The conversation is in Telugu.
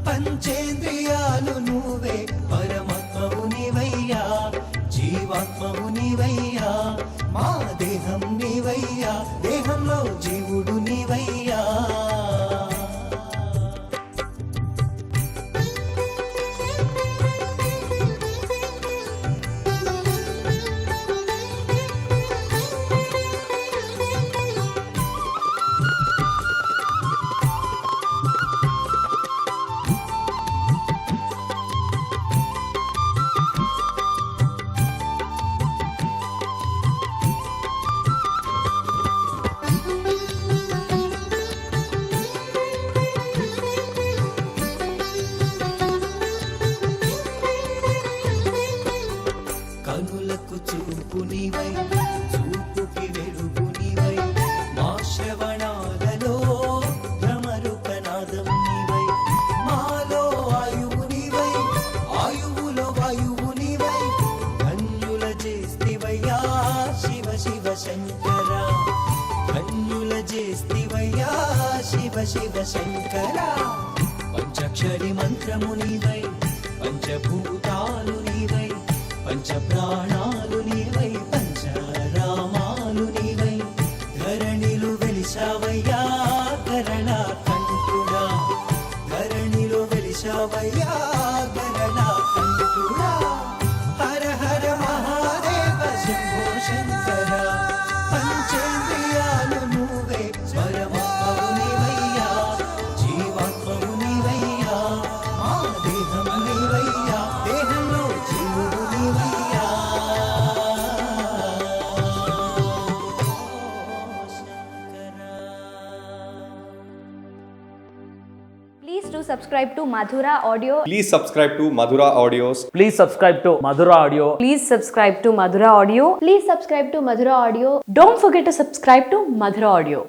పంచేంద్రియాలు నువ్వే పరమాత్మవు నీవయ్యా, జీవాత్మవు నీవయ్యా, మా దేహం నీవయ్యా, దేహంలో జీవుడు నీవయ్యా. కనులకు చూపు నీవై, చూపుకి వెలుగు నీవై, మా శ్రవణాలలో భ్రమరుకనాదం నీవై, మాలో ఆయువు నీవై, ఆయువులో వాయువు నీవై, ధన్యుల చేస్తివయ్యా శివ శివ శంకర, ధన్యుల చేస్తివయ్యా శివ శివ శంకర. పంచాక్షరి మంత్రము నీవై, పంచభూతాలు నీవై, పంచ ప్రాణాలు నీవై, పంచరామాలు నీవై, ధరణిలో వెలిశావయ్యా కరణ కంఠుడా, ధరణిలో వెలిశావయ్యా కరణ కంఠుడా. హర హర మహాదేవ శంభో శంకర, పంచేంద్రియాలు నువ్వే పరమాత్మవు నీవయ్యా, జీవాత్మవు నీవయ్యా, మా దేహం నీవయ్యా, దేహంలో జీవుడు నీవయ్యా. Please do subscribe to Madhura Audio. Please subscribe to Madhura Audios. Please subscribe to Madhura Audio. Please subscribe to Madhura Audio. Please subscribe to Madhura Audio. Don't forget to subscribe to Madhura Audio.